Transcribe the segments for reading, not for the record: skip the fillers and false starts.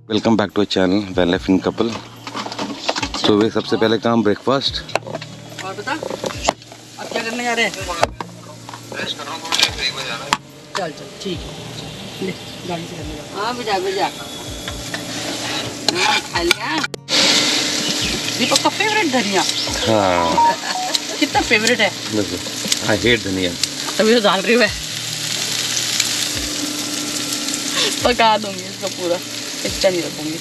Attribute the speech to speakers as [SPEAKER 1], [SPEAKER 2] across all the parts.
[SPEAKER 1] Welcome back to channel well life in couple. सुबह सबसे पहले काम ब्रेकफास्ट।
[SPEAKER 2] और बता अब क्या करने जा रहे हैं? चल चल ठीक है, ले गाड़ी से करने जा। हाँ भेजा भेजा, हाँ खा लिया। दीपक का फेवरेट धनिया।
[SPEAKER 1] हाँ
[SPEAKER 2] कितना फेवरेट है?
[SPEAKER 1] आई हेट धनिया।
[SPEAKER 2] तभी तो डाल रही हूँ मैं। पका दूंगी इसको पूरा, एक्स्ट्रा नहीं रखूंगी।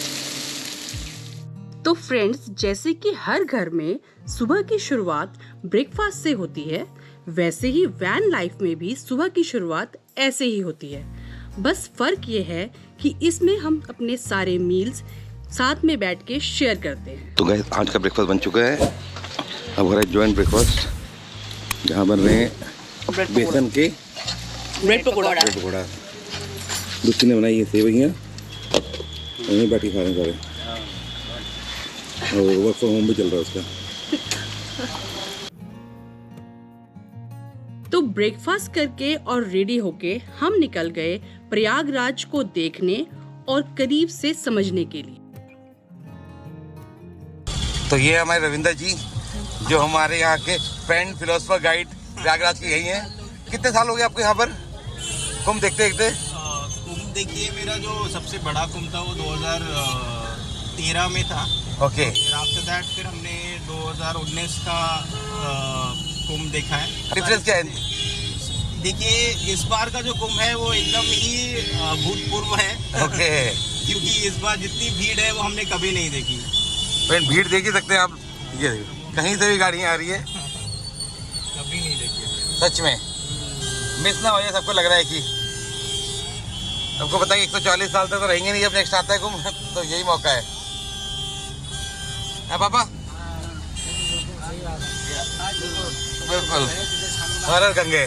[SPEAKER 2] तो फ्रेंड्स, जैसे कि हर घर में सुबह की शुरुआत ब्रेकफास्ट से होती है, वैसे ही वैन लाइफ में भी सुबह की शुरुआत ऐसे ही होती है। बस फर्क ये है कि इसमें हम अपने सारे मील्स साथ में बैठ के शेयर करते हैं।
[SPEAKER 1] तो गाइस आज का ब्रेकफास्ट बन चुका है। अब हो रहा है जॉइंट ब्रेकफास्ट, जहाँ बन रहे हैं बेसन के
[SPEAKER 2] ब्रेड
[SPEAKER 1] पकौड़ा। दूसरी ने बनाई है सेवइयाँ, वहीं बैठी खा रहे हैं सारे। और वर्क फ्रॉम होम भी चल रहा है उसका।
[SPEAKER 2] तो ब्रेकफास्ट करके और रेडी होके हम निकल गए प्रयागराज को देखने और करीब से समझने के लिए।
[SPEAKER 1] तो ये हमारे रविंदर जी, जो हमारे यहाँ के फ्रेंड फिलोसफर गाइड प्रयागराज के यही हैं। कितने साल हो गए आपको यहाँ पर कुंभ देखते देखते?
[SPEAKER 3] कुंभ देखिए, मेरा जो सबसे बड़ा कुंभ था वो 2013 में था।
[SPEAKER 1] ओके।
[SPEAKER 3] फिर आफ्टर दैट फिर हमने 2019 का कुंभ देखा है।
[SPEAKER 1] डिफरेंस क्या है?
[SPEAKER 3] देखिए, इस बार का जो कुंभ है वो एकदम ही भूतपूर्व है।
[SPEAKER 1] ओके।
[SPEAKER 3] क्योंकि इस बार जितनी भीड़ है वो हमने कभी नहीं देखी।
[SPEAKER 1] फ्रेंड भीड़ देख ही सकते हैं आप, ये देखो कहीं से भी गाड़ियाँ आ रही है,
[SPEAKER 3] कभी नहीं देखी
[SPEAKER 1] सच में। मिस ना हो जाए, सबको लग रहा है कि सबको पता है 140 साल तक तो रहेंगे नहीं, जब नेक्स्ट आता है कुंभ तो यही मौका है। पापा बिल्कुल हर हर गंगे।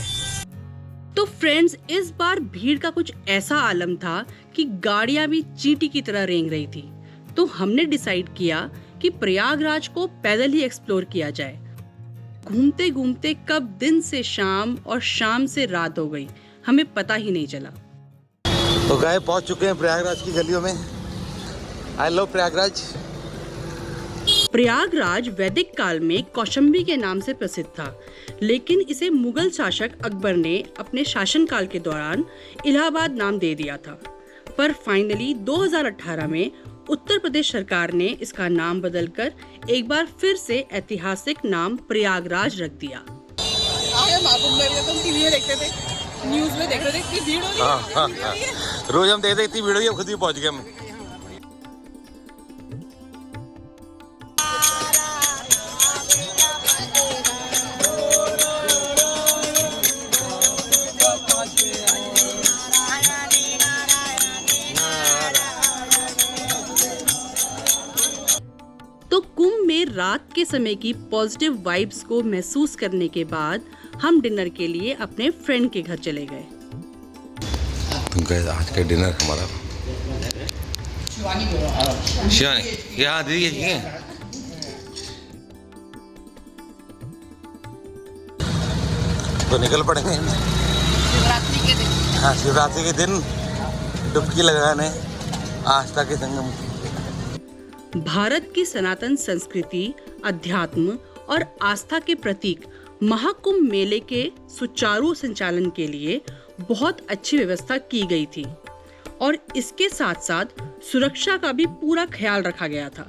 [SPEAKER 2] तो फ्रेंड्स, इस बार भीड़ का कुछ ऐसा आलम था कि गाड़ियां भी चींटी की तरह रेंग रही थी। तो हमने डिसाइड किया कि प्रयागराज को पैदल ही एक्सप्लोर किया जाए। घूमते घूमते कब दिन से शाम और शाम से रात हो गई, हमें पता ही नहीं चला।
[SPEAKER 1] तो गाय पहुंच चुके हैं प्रयागराज की गलियों में। I love Prayagraj.
[SPEAKER 2] प्रयागराज वैदिक काल में कौशंबी के नाम से प्रसिद्ध था, लेकिन इसे मुगल शासक अकबर ने अपने शासनकाल के दौरान इलाहाबाद नाम दे दिया था। पर फाइनली 2018 में उत्तर प्रदेश सरकार ने इसका नाम बदलकर एक बार फिर से ऐतिहासिक नाम प्रयागराज रख दिया। टीवी में देखते थे, न्यूज़ में देख रहे थे कि भीड़ हो रही है।
[SPEAKER 1] रोज हम देखते इतनी भीड़ हुई, खुद ही पहुंच गए हम।
[SPEAKER 2] तो कुंभ में रात के समय की पॉजिटिव वाइब्स को महसूस करने के बाद हम डिनर के लिए अपने फ्रेंड के घर चले गए।
[SPEAKER 1] आज का डिनर हमारा शिवानी, यहाँ दीदी ये तो निकल पड़ेंगे
[SPEAKER 2] शिवरात्रि के दिन।
[SPEAKER 1] हाँ, शिवरात्रि के दिन डुबकी लगाने आस्था के संगम।
[SPEAKER 2] भारत की सनातन संस्कृति, अध्यात्म और आस्था के प्रतीक महाकुंभ मेले के सुचारू संचालन के लिए बहुत अच्छी व्यवस्था की गई थी और इसके साथ साथ सुरक्षा का भी पूरा ख्याल रखा गया था,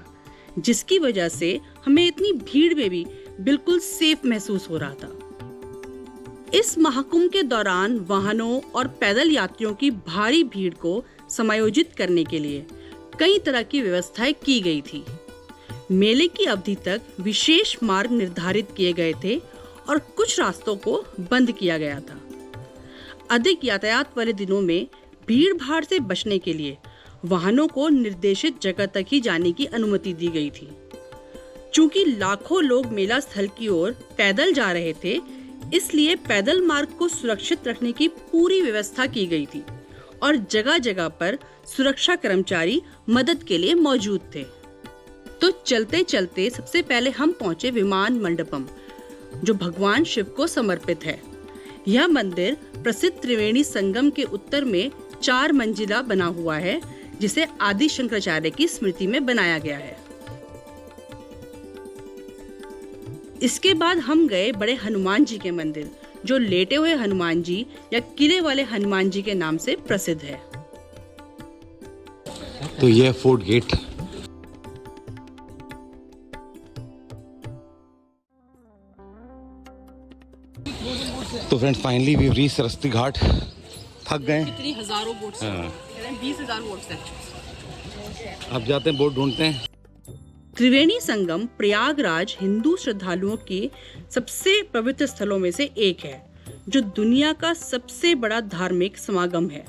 [SPEAKER 2] जिसकी वजह से हमें इतनी भीड़ में भी बिल्कुल सेफ महसूस हो रहा था। इस महाकुंभ के दौरान वाहनों और पैदल यात्रियों की भारी भीड़ को समायोजित करने के लिए कई तरह की व्यवस्थाएं की गई थी। मेले की अवधि तक विशेष मार्ग निर्धारित किए गए थे और कुछ रास्तों को बंद किया गया था। अधिक यातायात वाले दिनों में भीड़ भाड़ से बचने के लिए वाहनों को निर्देशित जगह तक ही जाने की अनुमति दी गई थी। चूंकि लाखों लोग मेला स्थल की ओर पैदल जा रहे थे, इसलिए पैदल मार्ग को सुरक्षित रखने की पूरी व्यवस्था की गई थी और जगह जगह पर सुरक्षा कर्मचारी मदद के लिए मौजूद थे। तो चलते चलते सबसे पहले हम पहुंचे विमान मंडपम, जो भगवान शिव को समर्पित है। यह मंदिर प्रसिद्ध त्रिवेणी संगम के उत्तर में 4 मंजिला बना हुआ है, जिसे आदि शंकराचार्य की स्मृति में बनाया गया है। इसके बाद हम गए बड़े हनुमान जी के मंदिर, जो लेटे हुए हनुमान जी या किले वाले हनुमान जी के नाम से प्रसिद्ध है।
[SPEAKER 1] तो ये है फोर्ट गेट। तो friends finally we reach Saraswati Ghat. थक गए।
[SPEAKER 2] कितनी हजारों बोट्स हैं, 20,000 बोट्स हैं।
[SPEAKER 1] अब जाते हैं बोट ढूंढते हैं।
[SPEAKER 2] त्रिवेणी संगम प्रयागराज हिंदू श्रद्धालुओं के सबसे पवित्र स्थलों में से एक है, जो दुनिया का सबसे बड़ा धार्मिक समागम है।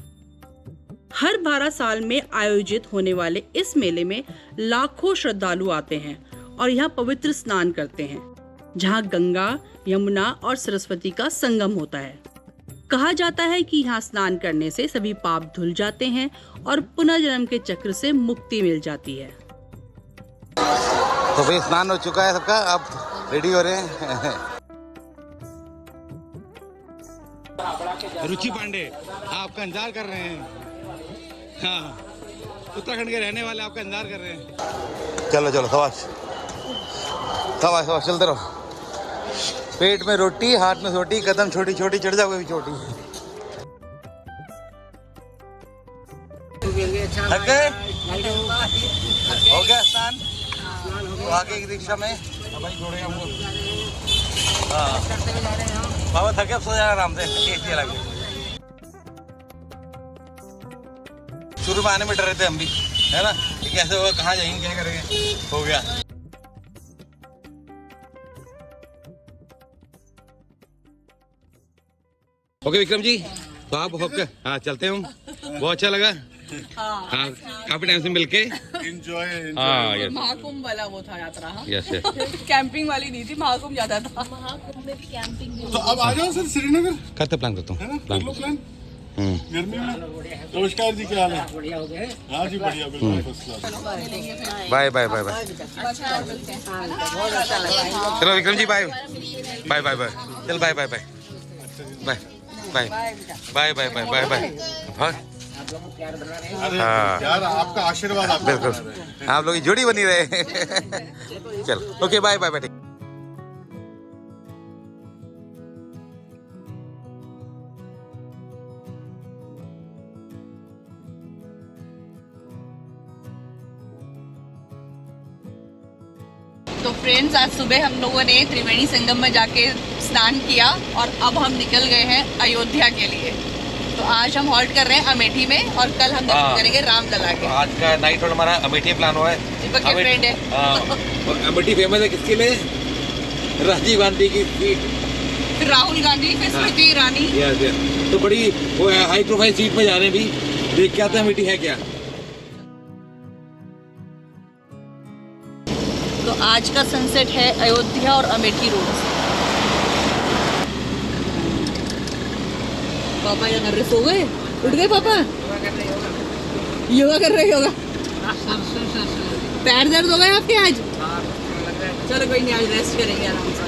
[SPEAKER 2] हर 12 साल में आयोजित होने वाले इस मेले में लाखों श्रद्धालु आते हैं और यहाँ पवित्र स्नान करते हैं, जहाँ गंगा, यमुना और सरस्वती का संगम होता है। कहा जाता है कि यहाँ स्नान करने से सभी पाप धुल जाते हैं और पुनर्जन्म के चक्र से मुक्ति मिल जाती है।
[SPEAKER 1] तो भाई स्नान हो चुका है सबका, अब रेडी हो रहे हैं। रुचि पांडे आपका इंतजार कर रहे हैं। हाँ, उत्तराखंड के रहने वाले आपका इंतजार कर रहे हैं। चलो चलो शाबाश शाबाश शाबाश, चलते रहो। पेट में रोटी, हाथ में रोटी, कदम छोटी छोटी, चढ़ जाओगे भी छोटी। थक गए? हो गया स्नान? तो आगे की रिक्शा में भाई छोड़े हमको। हाँ बाबा थके, अब सो जाना आराम से, एसी लगे। शुरू में आने में डर रहे थे हम भी, है ना, कि कैसे होगा, कहाँ जाएंगे, क्या करेंगे। हो गया। ओके विक्रम जी, तो आप होके हाँ चलते हैं हम। बहुत अच्छा लगा। हाँ काफी टाइम से मिलके
[SPEAKER 4] एंजॉय।
[SPEAKER 1] हाँ यस
[SPEAKER 2] महाकुंभ वाला वो था यात्रा।
[SPEAKER 1] यस
[SPEAKER 2] कैंपिंग वाली नहीं थी, महाकुंभ ज्यादा था।
[SPEAKER 5] महाकुंभ में भी कैंपिंग
[SPEAKER 4] तो अब आ जाओ सर श्रीनगर,
[SPEAKER 1] करते प्लान करता
[SPEAKER 4] है
[SPEAKER 1] हूँ
[SPEAKER 4] ना, कर लो प्लान गर्मी में। नमस्कार जी, क्या हाल है? बढ़िया हो गए? हाँ जी बढ़िया, बिल्कुल first class.
[SPEAKER 1] Bye bye bye bye. चलो Vikram ji bye bye bye bye. चल bye bye bye bye bye bye bye bye bye bye.
[SPEAKER 4] अरे
[SPEAKER 1] हाँ।
[SPEAKER 4] यार आपका आशीर्वाद आपका
[SPEAKER 1] बिल्कुल, आप लोग की जोड़ी बनी रहे। चल ओके बाय बाय बाय।
[SPEAKER 2] तो फ्रेंड्स, आज सुबह हम लोगों ने त्रिवेणी संगम में जाके स्नान किया और अब हम निकल गए हैं अयोध्या के लिए। तो आज हम हॉल्ट कर रहे हैं अमेठी में और कल हम दर्शन करेंगे रामलला के।
[SPEAKER 1] आज का नाइट होल्ड हमारा अमेठी प्लान हुआ है।
[SPEAKER 2] दीपक के फ्रेंड है।
[SPEAKER 1] हाँ। अमेठी फेमस है किसके लिए? राजीव गांधी की सीट,
[SPEAKER 2] फिर राहुल गांधी, फिर स्मृति ईरानी।
[SPEAKER 1] Yes yes. तो बड़ी वो हाई प्रोफाइल सीट में जा रहे हैं भी, देख के आते हैं अमेठी है क्या।
[SPEAKER 2] तो आज का सनसेट है अयोध्या और अमेठी रोड से। पापा क्या कर रहे, सो गए? उठ गए पापा? योगा कर रहे योगा। पैर दर्द हो गए आपके आज? चलो कोई नहीं, आज रेस्ट करेंगे आराम से।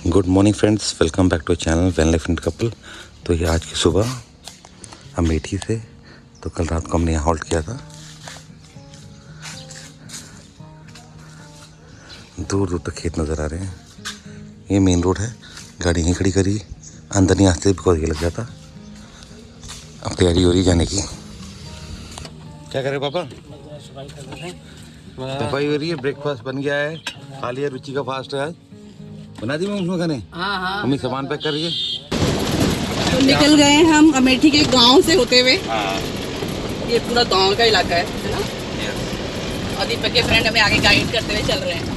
[SPEAKER 1] Good morning friends, welcome back to channel van life and couple. तो ये आज की सुबह अमेठी से, तो कल रात को हमने यहाँ हॉल्ट किया था। दूर दूर तक खेत नज़र आ रहे हैं। ये मेन रोड है, गाड़ी यहीं खड़ी करी, अंदर नहीं आते बिकॉज ये लग जाता। अब तैयारी हो रही जाने की। क्या करे पापा? सफाई हो रही है, ब्रेकफास्ट बन गया है, खा लिया। रुचि का फास्ट है आज, बना दी मैं उसमें खाने।
[SPEAKER 2] हाँ।
[SPEAKER 1] मम्मी सामान पैक कर रही है।
[SPEAKER 2] तो निकल गए हम अमेठी के गांव से होते हुए। ये पूरा गांव का इलाका है ना। और दीपक के फ्रेंड हमें आगे गाइड करते हुए चल रहे हैं।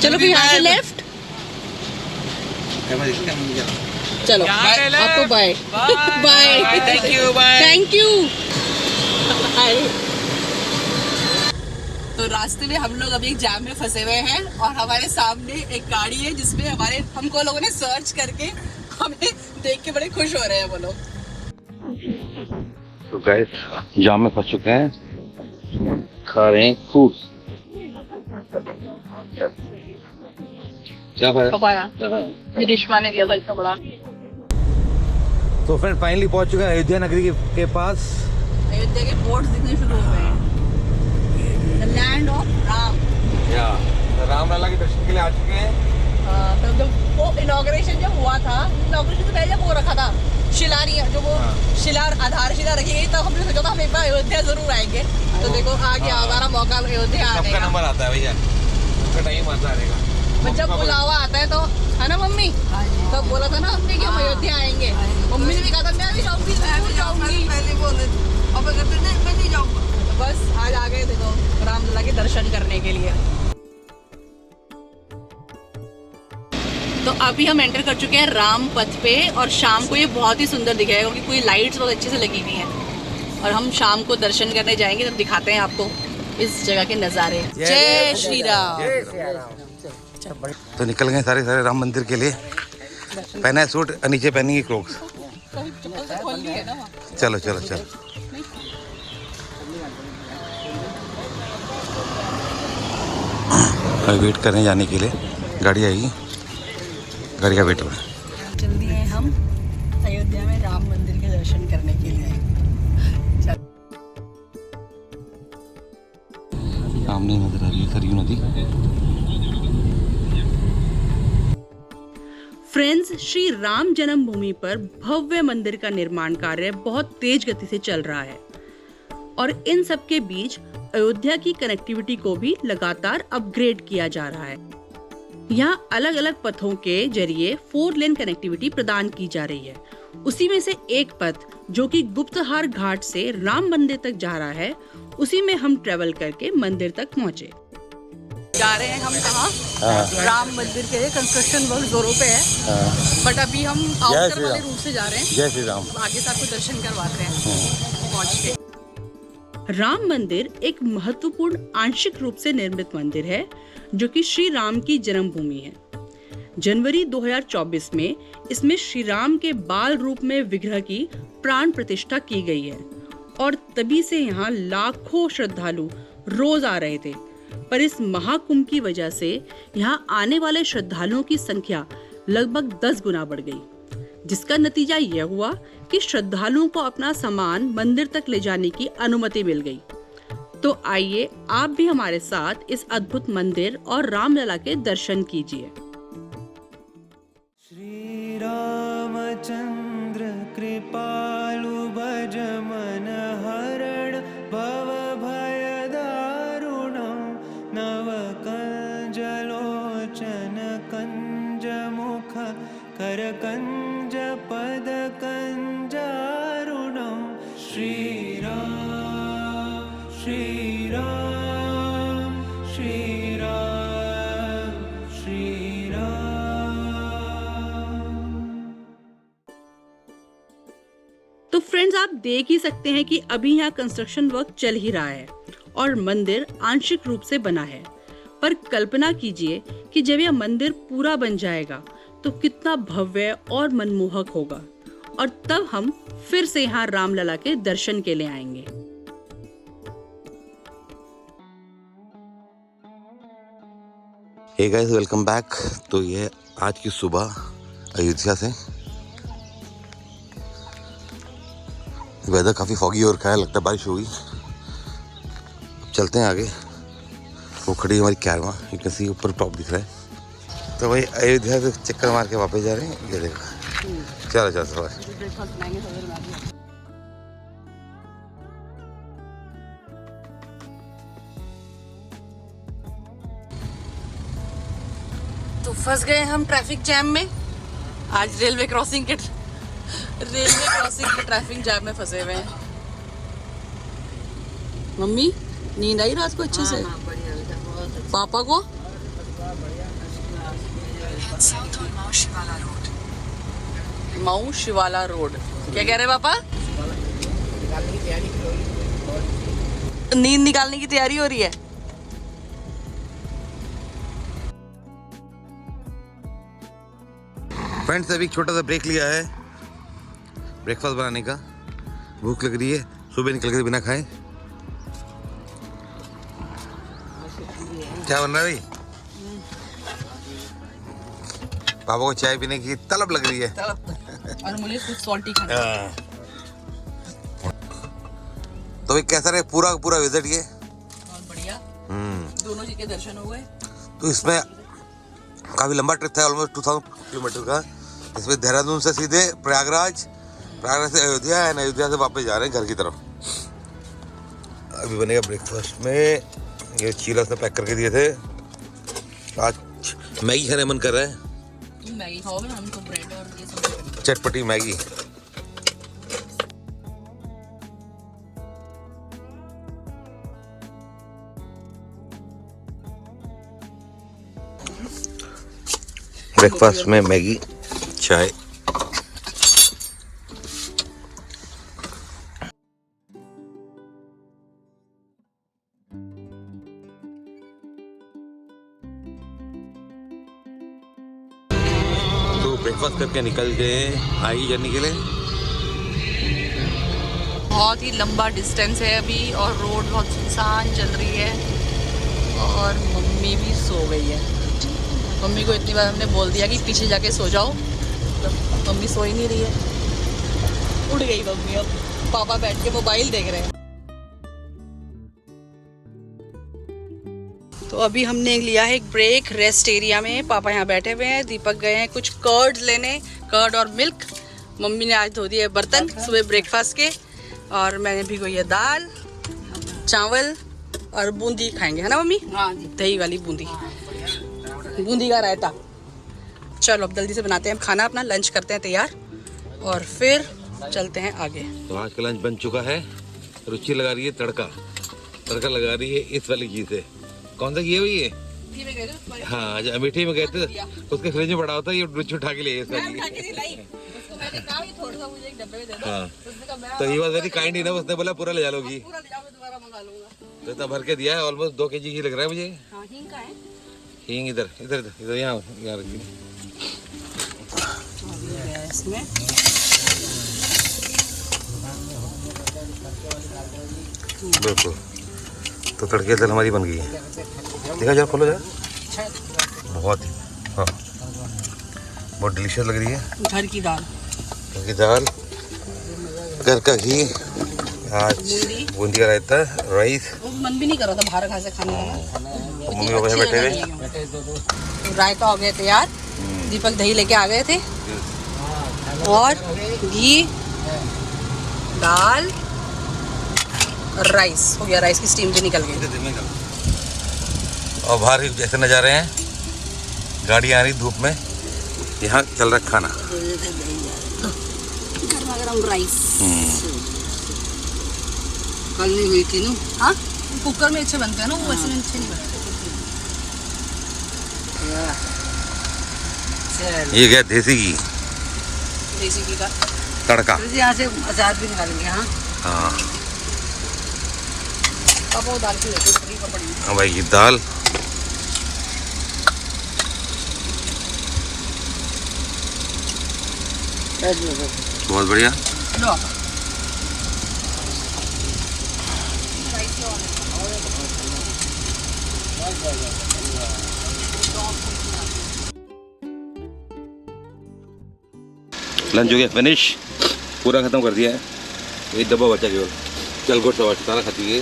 [SPEAKER 2] चलो फिर यहाँ से लेफ्ट। चलो आपको बाय बाय। Thank you. तो रास्ते में हम लोग अभी एक जाम में फंसे हुए हैं और हमारे सामने एक गाड़ी है जिसमें हमको लोगों ने सर्च करके हमें देख के बड़े खुश हो रहे हैं वो लोग।
[SPEAKER 1] तो गाइस जाम में फंस चुके हैं, खा रहे हैं फ्रूट्स। क्या
[SPEAKER 2] पपाया ये रिश्मा ने दिया था इतना बड़ा।
[SPEAKER 1] तो फ्रेंड फाइनली पहुंच चुके हैं अयोध्या नगरी के पास।
[SPEAKER 2] अयोध्या के बोर्ड्स दिखने शुरू हो गए हैं। The land of Ram.
[SPEAKER 1] या रामलला के दर्शन के लिए आ चुके हैं।
[SPEAKER 2] तो वो इनॉग्रेशन जब हुआ था, इनॉग्रेशन से पहले जब वो रखा था जो वो आधारशिला रखी गई, तब हमने सोचा था हम एक बार अयोध्या जरूर आएंगे। तो देखो आ गया हमारा मौका अयोध्या आने का।
[SPEAKER 1] नंबर आता है भैया, उसका टाइम आता रहेगा।
[SPEAKER 2] जब बुलावा आता है तो है ना मम्मी, तब बोला था ना हमने कि हम अयोध्या आएंगे। मम्मी ने भी कहा था मैं भी जाऊंगी, पहले बोले अब अगर मैं नहीं जाऊंगा। बस आज आ गए देखो रामलला के दर्शन करने के लिए। तो अभी हम एंटर कर चुके हैं राम पथ पे, और शाम को ये बहुत ही सुंदर दिखेगा क्योंकि पूरी लाइट्स बहुत अच्छे से लगी हुई हैं। और हम शाम को दर्शन करने जाएंगे, तब दिखाते हैं आपको इस जगह के नज़ारे। जय श्री राम।
[SPEAKER 1] तो निकल गए सारे राम मंदिर के लिए। पहना है सूट, नीचे पहनेंगे क्रोक्स। चलो चलो चलो। वेट कर रहे हैं जाने के लिए, गाड़ी आएगी, गाड़ी का वेट हो रहा है।
[SPEAKER 2] जल्दी हैं हम अयोध्या में राम मंदिर के दर्शन करने के लिए।
[SPEAKER 1] सामने नजर आ रही है सरयू नदी।
[SPEAKER 2] फ्रेंड्स, श्री राम जन्मभूमि पर भव्य मंदिर का निर्माण कार्य बहुत तेज गति से चल रहा है, और इन सब के बीच अयोध्या की कनेक्टिविटी को भी लगातार अपग्रेड किया जा रहा है। यहाँ अलग अलग पथों के जरिए 4 लेन कनेक्टिविटी प्रदान की जा रही है। उसी में से एक पथ जो कि गुप्तहार घाट से राम मंदिर तक जा रहा है, उसी में हम ट्रेवल करके मंदिर तक पहुँचे। जा रहे हैं हम कहाँ? राम मंदिर के लिए कंस्ट्रक्शन वर्क जोरों पे है, बट अभी हम आउटर वाले रूट से जा रहे हैं।
[SPEAKER 1] जय श्री राम।
[SPEAKER 2] आगे से आपको दर्शन करवाते हैं पहुँच के। राम मंदिर एक महत्वपूर्ण आंशिक रूप से निर्मित मंदिर है जो कि श्री राम की जन्मभूमि है। जनवरी 2024 में इसमें श्री राम के बाल रूप में विग्रह की प्राण प्रतिष्ठा की गई है, और तभी से यहाँ लाखों श्रद्धालु रोज आ रहे थे। पर इस महाकुंभ की वजह से यहाँ आने वाले श्रद्धालुओं की संख्या लगभग 10 गुना बढ़ गई, जिसका नतीजा यह हुआ कि श्रद्धालुओं को अपना सामान मंदिर तक ले जाने की अनुमति मिल गई। तो आइए आप भी हमारे साथ इस अद्भुत मंदिर और रामलला के दर्शन कीजिए।
[SPEAKER 5] श्री रामचंद्र कृपालु भज मन हरण भव भय दारुणं नव कंज लोचन कंज मुख कर कंज पद कंजारुणं श्री राम श्री राम श्री राम श्री राम।
[SPEAKER 2] तो फ्रेंड्स, आप देख ही सकते हैं कि अभी यहाँ कंस्ट्रक्शन वर्क चल ही रहा है और मंदिर आंशिक रूप से बना है। पर कल्पना कीजिए कि जब यह मंदिर पूरा बन जाएगा तो कितना भव्य और मनमोहक होगा, और तब हम फिर से यहाँ रामलला के दर्शन के लिए आएंगे।
[SPEAKER 1] Hey guys, welcome back. तो ये आज की सुबह अयोध्या से। वेदर काफ़ी फॉगी और रखा है, लगता है बारिश होगी। चलते हैं आगे। वो खड़ी है हमारी कैरवा, यू कैन सी ऊपर टॉप दिख रहा है। तो भाई अयोध्या से चक्कर मार के वापस जा रहे हैं। ये देखो, चलो चलो सवार।
[SPEAKER 2] तो फंस गए हम ट्रैफिक जैम में। आज रेलवे क्रॉसिंग के ट्रैफिक जैम में फंसे हुए हैं। मम्मी नींद आई रात को अच्छे से? पापा को? माऊ शिवाला रोड। क्या कह रहे पापा? नींद निकालने की तैयारी हो रही है।
[SPEAKER 1] फ्रेंड्स, अभी एक छोटा सा ब्रेक लिया है ब्रेकफास्ट बनाने का। भूख लग रही है सुबह निकल के बिना खाए। क्या बन रहा है भाई? पापा को चाय पीने की तलब लग रही है
[SPEAKER 2] और मुझे कुछ सॉल्टी खाना है।
[SPEAKER 1] तो भाई कैसा रहे पूरा पूरा विजिट ये?
[SPEAKER 2] बहुत बढ़िया। दोनों जी के दर्शन हो गए।
[SPEAKER 1] तो इसमें काफी लंबा ट्रिप था, ऑलमोस्ट 2000 किलोमीटर का। इसमें देहरादून से सीधे प्रयागराज, प्रयागराज से अयोध्या एंड अयोध्या से वापस जा रहे हैं घर की तरफ। अभी बनेगा ब्रेकफास्ट में, ये चीला से पैक करके दिए थे। आज मैगी खाने मन कर रहा है।
[SPEAKER 2] मैगी खाओगे ना, हम तो ब्रेड और ये सब।
[SPEAKER 1] चटपटी मैगी। ब्रेकफास्ट में मैगी, चाय। तो ब्रेकफास्ट करके निकल गए आगे जर्नी के लिए।
[SPEAKER 2] बहुत ही लंबा डिस्टेंस है अभी और रोड बहुत सुनसान चल रही है और मम्मी भी सो गई है। मम्मी को इतनी बार हमने बोल दिया कि पीछे जाके सो जाओ, तो मम्मी सो ही नहीं रही है। उड़ गई मम्मी। अब पापा बैठ के मोबाइल देख रहे हैं। तो अभी हमने लिया है एक ब्रेक रेस्ट एरिया में। पापा यहाँ बैठे हुए हैं, दीपक गए हैं कुछ कर्ड लेने, कर्ड और मिल्क। मम्मी ने आज धो दिए बर्तन सुबह ब्रेकफास्ट के, और मैंने भिगोई है दाल, चावल और बूंदी खाएंगे, है ना मम्मी? हाँ जी, दही वाली बूंदी, बूंदी का रायता। चलो अब जल्दी से बनाते हैं हम खाना, अपना लंच करते हैं तैयार और फिर चलते हैं आगे।
[SPEAKER 1] तो आज का लंच बन चुका है। रुचि लगा रही है तड़का, तड़का लगा रही है इस वाली घी से। कौन सा घी है ये? हाँ, जो अमेठी में गए थे उसके फ्रिज में पड़ा होता है, ये रुचि उठा के लिए इसका घी। हाँ, तो ये वाज वेरी काइंड इनफ, उसने बोला पूरा ले जा लो घी। तो इतना भर के दिया है, ऑलमोस्ट 2 kg घी लग रहा है मुझे।
[SPEAKER 2] हाँ, हींग का है।
[SPEAKER 1] हींग इधर इधर इधर यहाँ रखी
[SPEAKER 2] इसमें
[SPEAKER 1] बिल्कुल। तो तड़के दाल हमारी बन गई है। देखा जरा, खोलो जरा। बहुत ही, हाँ, बहुत डिलीशियस लग रही है।
[SPEAKER 2] घर की दाल,
[SPEAKER 1] घर की दाल, घर का घी, आज बूंदी का रायता, राइस।
[SPEAKER 2] मन भी नहीं कर रहा था बाहर खा से खाने का।
[SPEAKER 1] मम्मी पापा बैठे हुए।
[SPEAKER 2] तो रायता हो गया तैयार, दीपक दही लेके आ गए थे, और घी, दाल और राइस हो गया। राइस की स्टीम भी निकल गई।
[SPEAKER 1] और बाहर जैसे नज़ारे हैं, गाड़ी आ रही धूप में, यहाँ चल रहा खाना।
[SPEAKER 2] गरम राइस कल नहीं हुई थी ना। हाँ, कुकर में अच्छे बनते हैं ना, वो वैसे में अच्छे नहीं बनते।
[SPEAKER 1] ये गया देसी घी,
[SPEAKER 2] देसी घी का
[SPEAKER 1] तड़का।
[SPEAKER 2] यहाँ से अचार भी निकालेंगे। हाँ
[SPEAKER 1] हाँ,
[SPEAKER 2] अब वो दाल की पड़ी।
[SPEAKER 1] हाँ भाई, ये दाल, बहुत बढ़िया। लंच हो गया फिनिश, पूरा खत्म कर दिया है। एक डब्बा बचा केवल। चल गुड, सारा खाती है।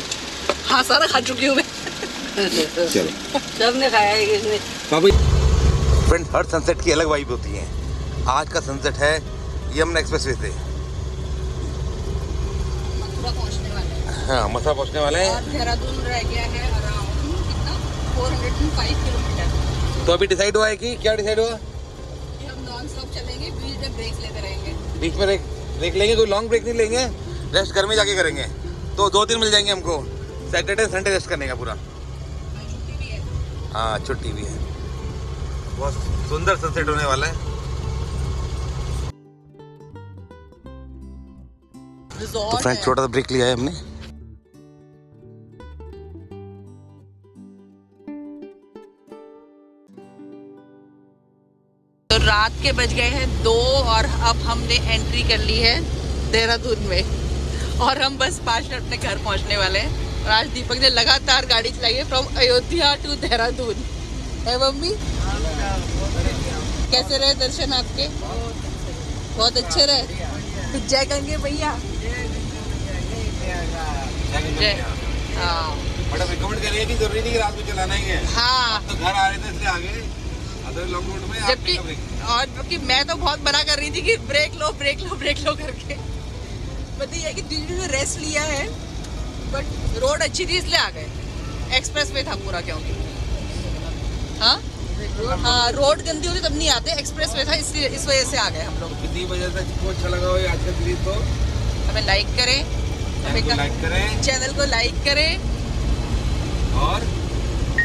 [SPEAKER 2] हाँ, सारा खा चुकी हूँ मैं।
[SPEAKER 1] चलो,
[SPEAKER 2] सबने खाया है इसने।
[SPEAKER 1] फ्रेंड्स, हर सनसेट की अलग वाइब होती है। आज का सनसेट है यमुना एक्सप्रेसवे से।
[SPEAKER 2] मथुरा पहुँचने वाले हैं।
[SPEAKER 1] हाँ, मथुरा पहुँचने वाले हैं।
[SPEAKER 2] और देहरादून रह गया है अराउंड कितना, 405 किलोमीटर।
[SPEAKER 1] तो अभी डिसाइड हुआ है कि क्या डिसाइड हुआ?
[SPEAKER 2] कि हम नॉन स्टॉप चलेंगे, बीच में ब्रेक्स लेते रहेंगे।
[SPEAKER 1] बीच में ब्रेक लेंगे, कोई लॉन्ग ब्रेक नहीं लेंगे, रेस्ट घर में जाके करेंगे। तो 2 दिन मिल जाएंगे हमको, सैटरडे संडे रेस्ट करने का पूरा।
[SPEAKER 2] छुट्टी भी है।
[SPEAKER 1] हाँ, छुट्टी भी है। बहुत सुंदर सनसेट होने वाला है। तो फ्रेंड्स, छोटा सा ब्रेक लिया है हमने।
[SPEAKER 2] तो रात के बज गए हैं 2 और अब हमने एंट्री कर ली है देहरादून में। और हम बस 5 मिनट अपने घर पहुंचने वाले हैं। और आज दीपक ने लगातार गाड़ी चलाई है फ्रॉम अयोध्या टू देहरादून। है मम्मी? कैसे रहे दर्शन आपके? बहुत अच्छे रहे। जय गंगे भैया। जय। हाँ
[SPEAKER 1] बड़ा रिकमेंड करिए कि जरूरी नहीं कि रात में चलाना ही है।
[SPEAKER 2] हाँ,
[SPEAKER 1] तो घर आ रहे थे इसलिए आगे अदर लॉन्ग रूट में
[SPEAKER 2] जबकि और जबकि मैं तो बहुत मना कर रही थी कि ब्रेक लो ब्रेक लो ब्रेक लो करके। मतलब ये कि दिन में रेस्ट लिया है, बट रोड अच्छी थी इसलिए आ गए। एक्सप्रेस वे था पूरा, क्योंकि हाँ रोड गंदी होती तब नहीं आते, एक्सप्रेस वे था इसलिए इस वजह से आ गए हम लोग।
[SPEAKER 1] कितनी बजे तक आपको अच्छा लगा हो आज का ट्रिप? तो
[SPEAKER 2] हमें लाइक करें,
[SPEAKER 1] लाइक करें,
[SPEAKER 2] चैनल को लाइक करें
[SPEAKER 1] और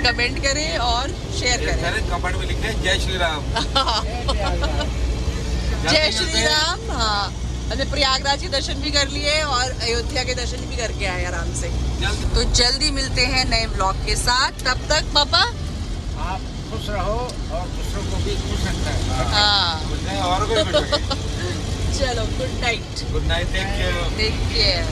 [SPEAKER 2] कमेंट करें और शेयर करें।
[SPEAKER 1] कमेंट में लिखें जय श्री राम।
[SPEAKER 2] जय श्री राम। हाँ, हमने प्रयागराज के दर्शन भी कर लिए और अयोध्या के दर्शन भी करके आए आराम से। तो जल्दी मिलते हैं नए ब्लॉग के साथ। तब तक पापा
[SPEAKER 3] आप खुश रहो और दूसरों को भी खुश रखना है।
[SPEAKER 2] हाँ
[SPEAKER 1] और कोई
[SPEAKER 2] चलो, good night.
[SPEAKER 1] Good night, take care.
[SPEAKER 2] Take care.